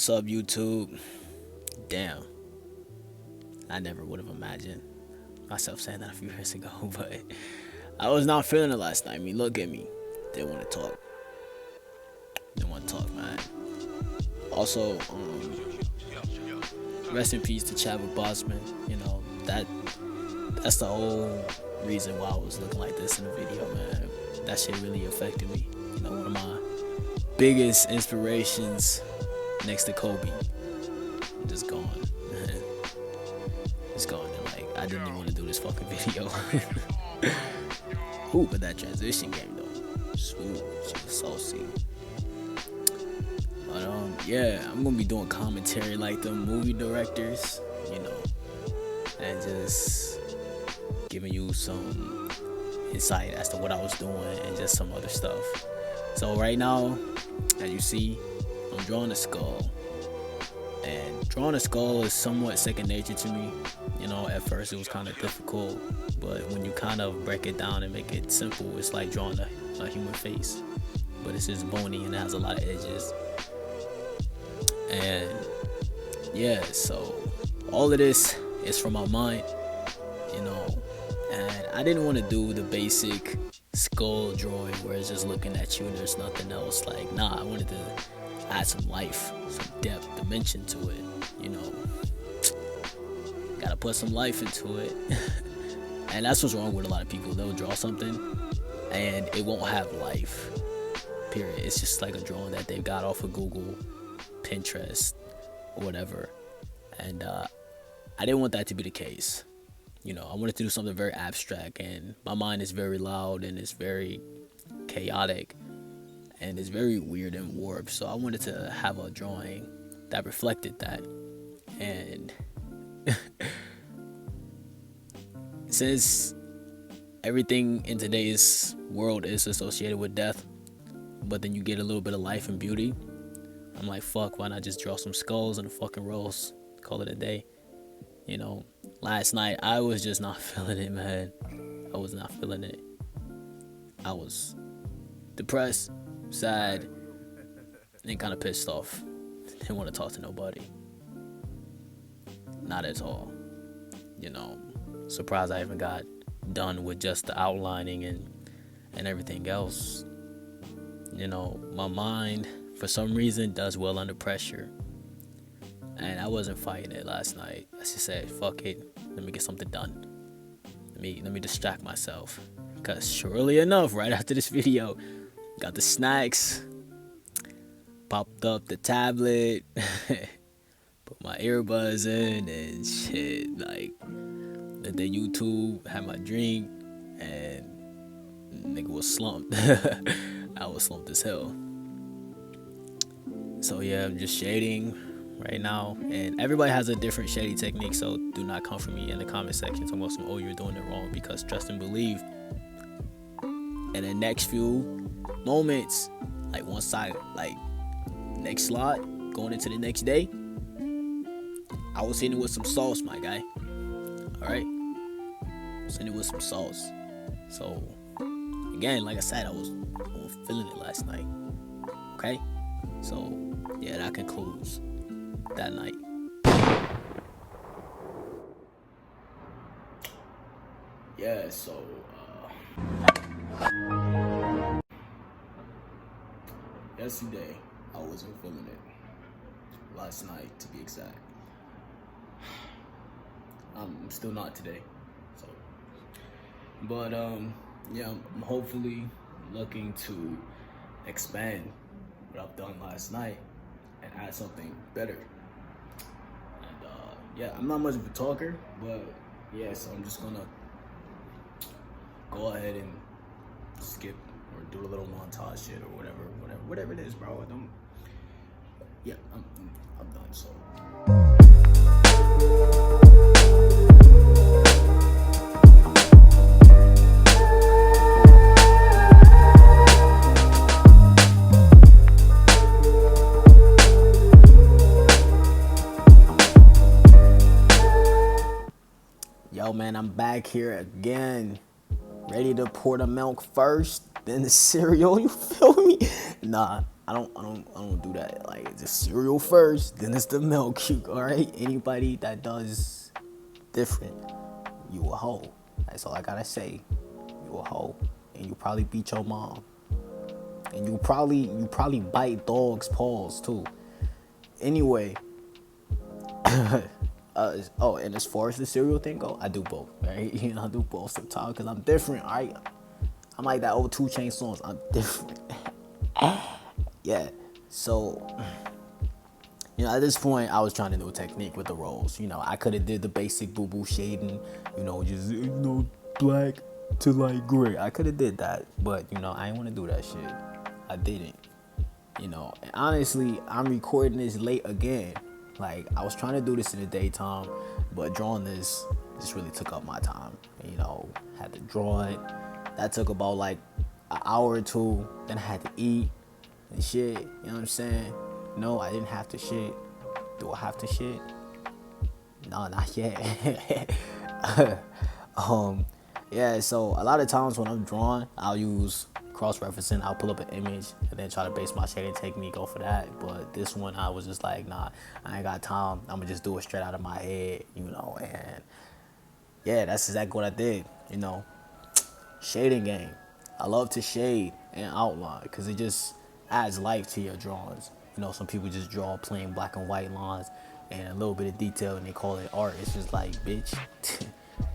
What's up, YouTube? Damn, I never would have imagined myself saying that a few years ago, but I was not feeling it last night. I mean, look at me. Didn't want to talk. Didn't want to talk, man. Also, rest in peace to Chadwick Boseman. You know, that's the whole reason why I was looking like this in the video, man. That shit really affected me. You know, one of my biggest inspirations next to Kobe. Just gone. Just gone. And like, I didn't even want to do this fucking video. Ooh, but that transition game though, smooth, she was saucy. But yeah, I'm gonna be doing commentary like the movie directors, you know, and just giving you some insight as to what I was doing and just some other stuff. So right now, as you see, I'm drawing a skull. And drawing a skull is somewhat second nature to me. You know, at first it was kind of difficult, but when you kind of break it down and make it simple, it's like drawing a human face. But it's just bony and it has a lot of edges. And yeah, so all of this is from my mind, you know. And I didn't want to do the basic skull drawing where it's just looking at you and there's nothing else. Like, nah, I wanted to add some life, some depth, dimension to it, you know. Gotta put some life into it. And that's what's wrong with a lot of people. They'll draw something and it won't have life, period. It's just like a drawing that they got off of Google, Pinterest, or whatever. And I didn't want that to be the case. You know, I wanted to do something very abstract, and my mind is very loud and it's very chaotic and it's very weird and warped. So I wanted to have a drawing that reflected that. And since everything in today's world is associated with death, but then you get a little bit of life and beauty, I'm like, fuck, why not just draw some skulls and a fucking rose, call it a day. You know, last night I was just not feeling it, man. I was not feeling it. I was depressed, sad, and kind of pissed off. Didn't want to talk to nobody. Not at all. You know, surprised I even got done with just the outlining and everything else. You know, my mind, for some reason, does well under pressure. And I wasn't fighting it last night. I just said, fuck it, let me get something done. Let me distract myself. Because surely enough, right after this video, got the snacks, popped up the tablet, put my earbuds in and shit, like, let the YouTube, had my drink, and nigga was slumped. I was slumped as hell. So yeah, I'm just shading right now, and everybody has a different shady technique, so do not come for me in the comment section talking about some, oh, you're doing it wrong, because trust and believe, in the next few moments, like once I, like, next slot, going into the next day, I was hitting it with some sauce, my guy. Alright? I was hitting it with some sauce. So, again, like I said, I was feeling it last night. Okay? So, yeah, that concludes that night. Yeah, so yesterday I wasn't feeling it. Last night, to be exact. I'm still not today. So, but yeah, I'm hopefully looking to expand what I've done last night and add something better. And yeah, I'm not much of a talker, but yeah, so I'm just gonna go ahead and skip or do a little montage shit or whatever it is, bro. Yeah, I'm done. So. Yo, man, I'm back here again, ready to pour the milk first, then the cereal. You feel me? Nah, I don't do that. Like, it's the cereal first, then it's the milk. All right. Anybody that does different, you a hoe. That's all I gotta say. You a hoe, and you probably beat your mom, and you probably bite dogs' paws too. Anyway, oh, and as far as the cereal thing go, I do both. Right, I do both sometimes because I'm different. All right, I'm like that old 2 Chainz songs. I'm different. Yeah. So, at this point, I was trying to do a technique with the rolls. I could have did the basic boo-boo shading, just, black to light gray. I could have did that, but, I didn't want to do that shit. I didn't, and honestly, I'm recording this late again. Like, I was trying to do this in the daytime, but drawing this really took up my time. Had to draw it. That took about, like, an hour or two. Then I had to eat and shit. You know what I'm saying? No, I didn't have to shit. Do I have to shit? No, not yet. Yeah, so a lot of times when I'm drawing, I'll use cross-referencing. I'll pull up an image and then try to base my shading technique off of that. But this one, I was just like, nah, I ain't got time. I'm gonna just do it straight out of my head, and yeah, that's exactly what I did, Shading game. I love to shade and outline because it just adds life to your drawings. Some people just draw plain black and white lines and a little bit of detail and they call it art. It's just like, bitch,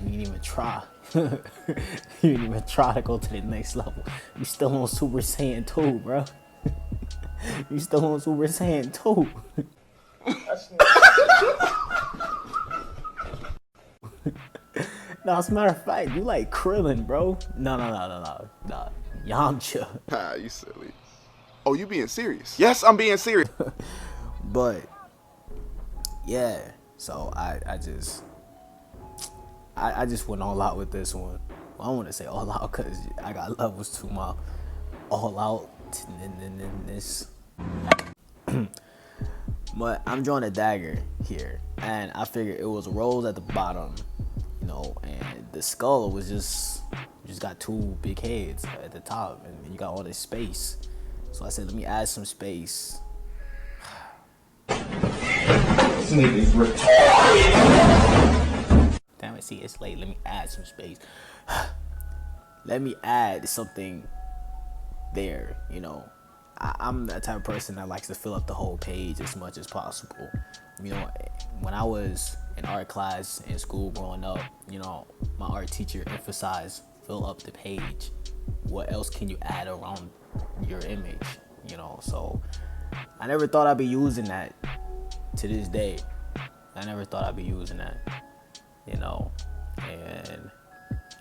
you didn't even try. You didn't even try to go to the next level. You still on Super Saiyan 2, bro. You still on Super Saiyan 2. No, as a matter of fact, you like Krillin, bro. No. Yamcha. Ah, you silly. Oh, you being serious? Yes, I'm being serious. But yeah, so I just went all out with this one. Well, I want to say all out because I got levels to my all out in this. But I'm drawing a dagger here, and I figured it was rolls at the bottom, and the skull was just got 2 big heads at the top, and you got all this space. So I said, let me add some space. Damn it, see, it's late. Let me add some space. Let me add something there, I'm that type of person that likes to fill up the whole page as much as possible. When I was in art class in school growing up, my art teacher emphasized fill up the page. What else can you add around your image? So I never thought I'd be using that to this day. I never thought I'd be using that, and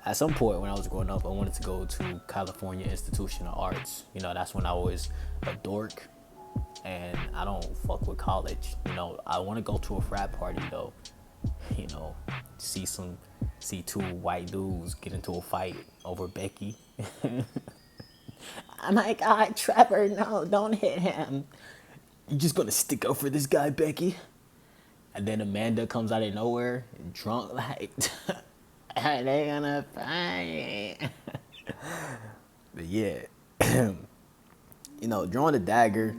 at some point when I was growing up, I wanted to go to California Institution of Arts. That's when I was a dork, and I don't fuck with college. I want to go to a frat party though. See 2 white dudes get into a fight over Becky. Oh my God, Trevor, no, don't hit him. You just gonna stick up for this guy, Becky? And then Amanda comes out of nowhere, drunk like, are they gonna fight? But yeah, drawing the dagger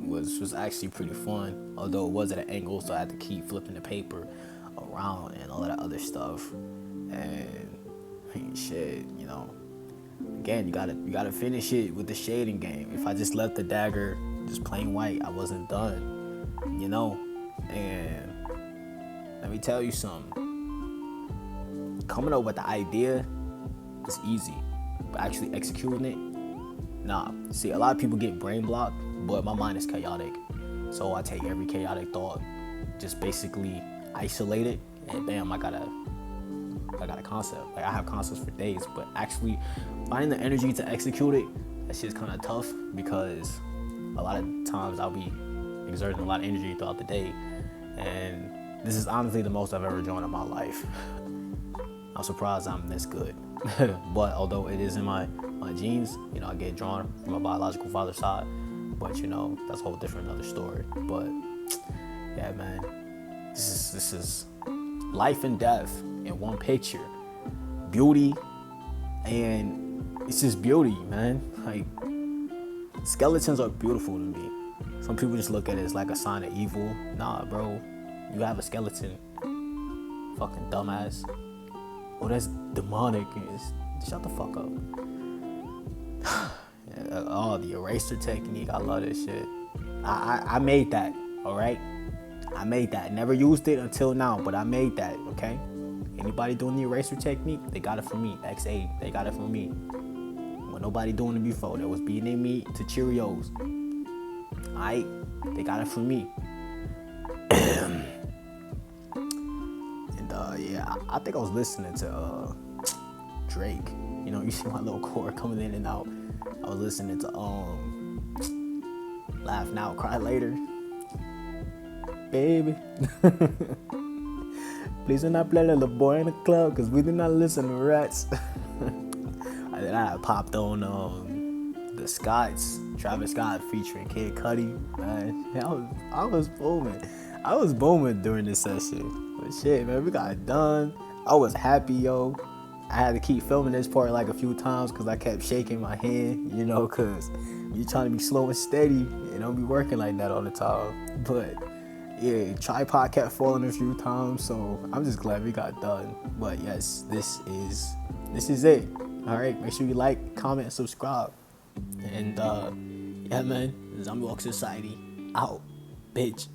was actually pretty fun. Although it was at an angle, so I had to keep flipping the paper around and all that other stuff. And shit, again, you gotta finish it with the shading game. If I just left the dagger just plain white, I wasn't done, And let me tell you something. Coming up with the idea is easy, but actually executing it, nah. See, a lot of people get brain blocked, but my mind is chaotic. So I take every chaotic thought, just basically isolate it, and bam, I got a concept. Like, I have concepts for days, but actually finding the energy to execute it, that shit's kind of tough because a lot of times I'll be exerting a lot of energy throughout the day, and this is honestly the most I've ever drawn in my life. I'm surprised I'm this good. But although it is in my genes, I get drawn from my biological father's side, but that's a whole different other story. But yeah, man, this is life and death in one picture. Beauty, and it's just beauty, man. Like, Skeletons are beautiful to me. Some people just look at it as like a sign of evil. Nah, bro. You have a skeleton. Fucking dumbass. Oh, that's demonic. Shut the fuck up. Oh, the eraser technique. I love this shit. I made that, alright? I made that. Never used it until now, but I made that, okay? Anybody doing the eraser technique, they got it from me. XA, they got it from me. When nobody doing it before, there was beating their meat to Cheerios. Alright? They got it from me. And yeah, I think I was listening to Drake. You know, you see my little chord coming in and out. I was listening to Laugh Now, Cry Later. Baby. Please do not play Little Boy in the Club, because we do not listen to rats. And then I popped on the Scots, Travis Scott featuring Kid Cudi. Man, I was booming. I was booming during this session. But shit, man, we got it done. I was happy, yo. I had to keep filming this part like a few times because I kept shaking my hand, you know, because you're trying to be slow and steady and don't be working like that all the time. But yeah, tripod kept falling a few times, so I'm just glad we got done. But yes, this is it. All right, make sure you like, comment, and subscribe. And yeah, man, Zombie Walk Society out, bitch.